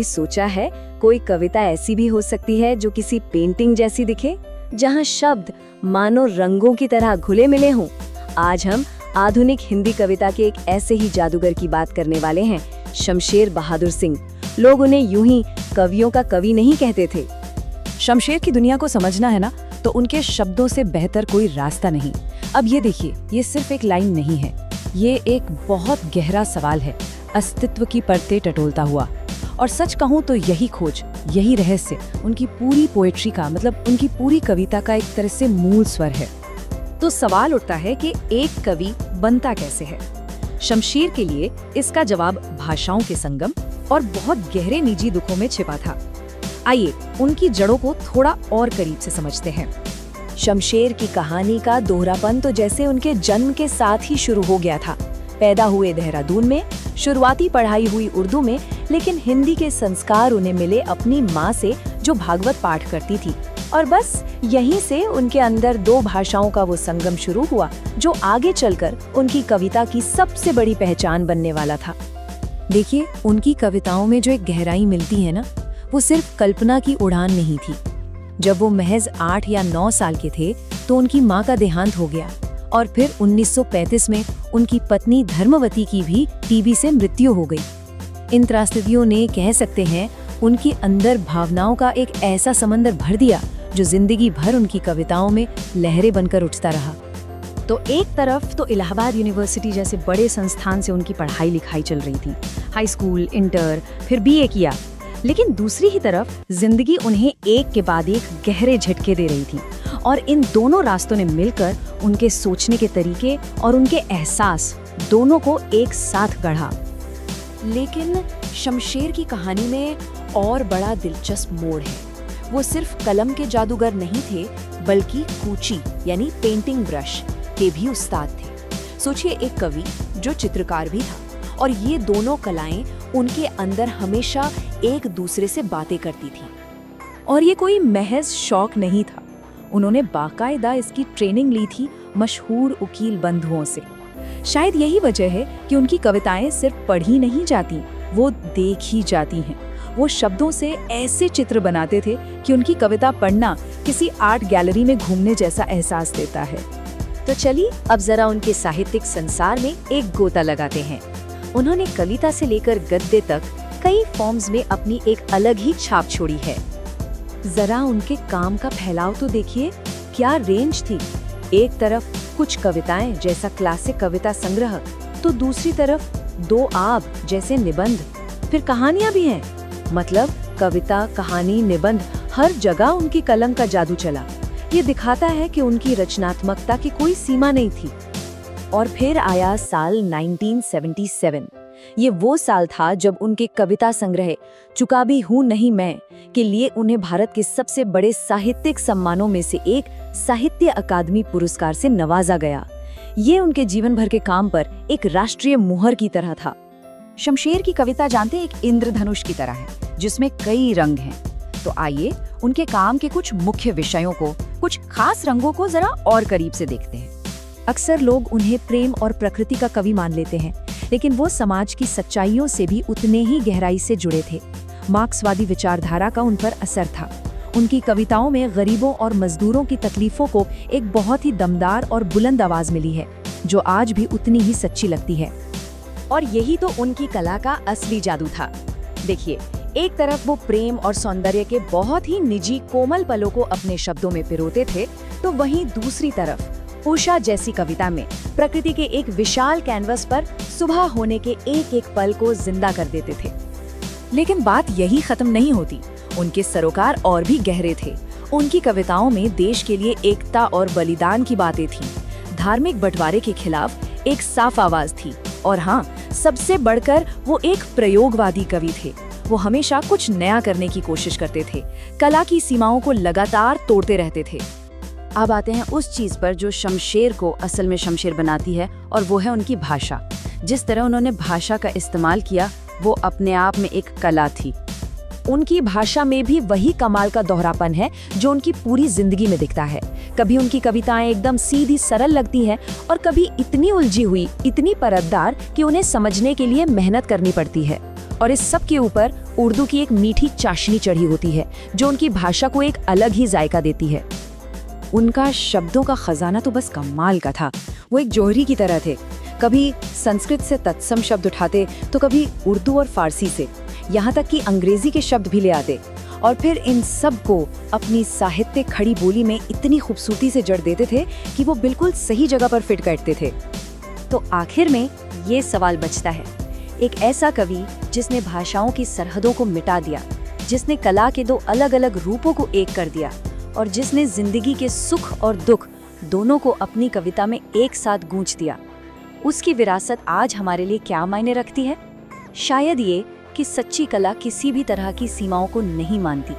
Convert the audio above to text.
सोचा है कोई कविता ऐसी भी हो सकती है जो किसी पेंटिंग जैसी दिखे, जहां शब्द मानो रंगों की तरह घुले मिले हों? आज हम आधुनिक हिंदी कविता के एक ऐसे ही जादूगर की बात करने वाले हैं, शमशेर बहादुर सिंह। लोग उन्हें यूं ही कवियों का कवि नहीं कहते थे। शमशेर की दुनिया को समझना है ना, तो उनके शब्दों से बेहतर कोई रास्ता नहीं। अब ये देखिए, ये सिर्फ एक लाइन नहीं है, ये एक बहुत गहरा सवाल है, अस्तित्व की परतें टटोलता हुआ। और सच कहूँ तो यही खोज, यही रहस्य उनकी पूरी पोएट्री का, मतलब उनकी पूरी कविता का एक तरह से मूल स्वर है। तो सवाल उठता है कि एक कवि बनता कैसे है? शमशेर के लिए इसका जवाब भाषाओं के संगम और बहुत गहरे निजी दुखों में छिपा था। आइए उनकी जड़ों को थोड़ा और करीब से समझते हैं। शमशेर की कहानी का दोहरापन तो जैसे उनके जन्म के साथ ही शुरू हो गया था। पैदा हुए देहरादून में, शुरुआती पढ़ाई हुई उर्दू में, लेकिन हिंदी के संस्कार उन्हें मिले अपनी माँ से, जो भागवत पाठ करती थी। और बस यहीं से उनके अंदर दो भाषाओं का वो संगम शुरू हुआ, जो आगे चलकर उनकी कविता की सबसे बड़ी पहचान बनने वाला था। देखिए, उनकी कविताओं में जो एक गहराई मिलती है ना, वो सिर्फ कल्पना की उड़ान नहीं थी। जब वो महज 8 या 9 साल के थे तो उनकी माँ का देहांत हो गया, और फिर 1935 में उनकी पत्नी धर्मवती की भी टीबी से मृत्यु हो गई। इन त्रासदियों ने, कह सकते हैं, उनके अंदर भावनाओं का एक ऐसा समंदर भर दिया जो जिंदगी भर उनकी कविताओं में लहरें बनकर उठता रहा। तो एक तरफ तो इलाहाबाद यूनिवर्सिटी जैसे बड़े संस्थान से उनकी पढ़ाई लिखाई चल रही थी, हाई स्कूल, इंटर, फिर बीए किया। लेकिन दूसरी ही तरफ जिंदगी उन्हें एक के बाद एक गहरे झटके दे रही थी, और इन दोनों रास्तों ने मिलकर उनके सोचने के तरीके और उनके एहसास दोनों को एक साथ गढ़ा। लेकिन शमशेर की कहानी में और बड़ा दिलचस्प मोड़ है। वो सिर्फ कलम के जादूगर नहीं थे, बल्कि कूची यानी पेंटिंग ब्रश के भी उस्ताद थे। सोचिए, एक कवि जो चित्रकार भी था, और ये दोनों कलाएं उनके अंदर हमेशा एक दूसरे से बातें करती थी। और ये कोई महज शौक नहीं था, उन्होंने बाकायदा इसकी ट्रेनिंग ली थी मशहूर उकील बंधुओं से। शायद यही वजह है कि उनकी कविताएं सिर्फ पढ़ी नहीं जाती, वो देखी जाती हैं। वो शब्दों से ऐसे चित्र बनाते थे कि उनकी कविता पढ़ना किसी आर्ट गैलरी में घूमने जैसा एहसास देता है। तो चलिए अब जरा उनके साहित्यिक संसार में एक गोता लगाते हैं। उन्होंने कविता से लेकर गद्य तक कई फॉर्म्स में अपनी एक अलग ही छाप छोड़ी है। जरा उनके काम का फैलाव तो देखिए, क्या रेंज थी। एक तरफ कुछ कविताएं जैसा क्लासिक कविता संग्रह, तो दूसरी तरफ दो आब जैसे निबंध, फिर कहानियां भी हैं। मतलब कविता, कहानी, निबंध, हर जगह उनकी कलम का जादू चला। ये दिखाता है कि उनकी रचनात्मकता की कोई सीमा नहीं थी। और फिर आया साल 1977। ये वो साल था जब उनके कविता संग्रह चुका भी हूँ नहीं मैं के लिए उन्हें भारत के सबसे बड़े साहित्यिक सम्मानों में से एक साहित्य अकादमी पुरस्कार से नवाजा गया। ये उनके जीवन भर के काम पर एक राष्ट्रीय मुहर की तरह था। शमशेर की कविता जानते एक इंद्रधनुष की तरह है, जिसमें कई रंग हैं। तो आइए उनके काम के कुछ मुख्य विषयों को, कुछ खास रंगों को जरा और करीब से देखते हैं। अक्सर लोग उन्हें प्रेम और प्रकृति का कवि मान लेते हैं, लेकिन वो समाज की सच्चाइयों से भी उतने ही गहराई से जुड़े थे। मार्क्सवादी विचारधारा का उन पर असर था। उनकी कविताओं में गरीबों और मजदूरों की तकलीफों को एक बहुत ही दमदार और बुलंद आवाज मिली है, जो आज भी उतनी ही सच्ची लगती है। और यही तो उनकी कला का असली जादू था। देखिए, एक तरफ वो प्रेम और सौंदर्य के बहुत ही निजी कोमल पलों को अपने शब्दों में पिरोते थे, तो वहीं दूसरी तरफ उषा जैसी कविता में प्रकृति के एक विशाल कैनवस पर सुबह होने के एक एक पल को जिंदा कर देते थे। लेकिन बात यही खत्म नहीं होती, उनके सरोकार और भी गहरे थे। उनकी कविताओं में देश के लिए एकता और बलिदान की बातें थीं। धार्मिक बंटवारे के खिलाफ एक साफ आवाज थी। और हाँ, सबसे बढ़कर वो एक प्रयोगवादी कवि थे। वो हमेशा कुछ नया करने की कोशिश करते थे, कला की सीमाओं को लगातार तोड़ते रहते थे। अब आते हैं उस चीज पर जो शमशेर को असल में शमशेर बनाती है, और वो है उनकी भाषा। जिस तरह उन्होंने भाषा का इस्तेमाल किया, वो अपने आप में एक कला थी। उनकी भाषा में भी वही कमाल का दोहरापन है जो उनकी पूरी जिंदगी में दिखता है। कभी उनकी कविताएं एकदम सीधी सरल लगती हैं, और कभी इतनी उलझी हुई, इतनी परतदार कि उन्हें समझने के लिए मेहनत करनी पड़ती है। और इस सब के ऊपर उर्दू की एक मीठी चाशनी चढ़ी होती है जो उनकी भाषा को एक अलग ही जायका देती है। उनका शब्दों का खजाना तो बस कमाल का था। वो एक जौहरी की तरह थे। कभी संस्कृत से तत्सम शब्द उठाते तो कभी उर्दू और फारसी से, यहाँ तक कि अंग्रेजी के शब्द भी ले आते और फिर इन सब को अपनी साहित्य खड़ी बोली में इतनी खूबसूरती से जड़ देते थे कि वो बिल्कुल सही जगह पर फिट करते थे। तो आखिर में ये सवाल बचता है, एक ऐसा कवि जिसने भाषाओं की सरहदों को मिटा दिया, जिसने कला के दो अलग अलग रूपों को एक कर दिया और जिसने जिंदगी के सुख और दुख दोनों को अपनी कविता में एक साथ गूंज दिया, उसकी विरासत आज हमारे लिए क्या मायने रखती है? शायद ये कि सच्ची कला किसी भी तरह की सीमाओं को नहीं मानती।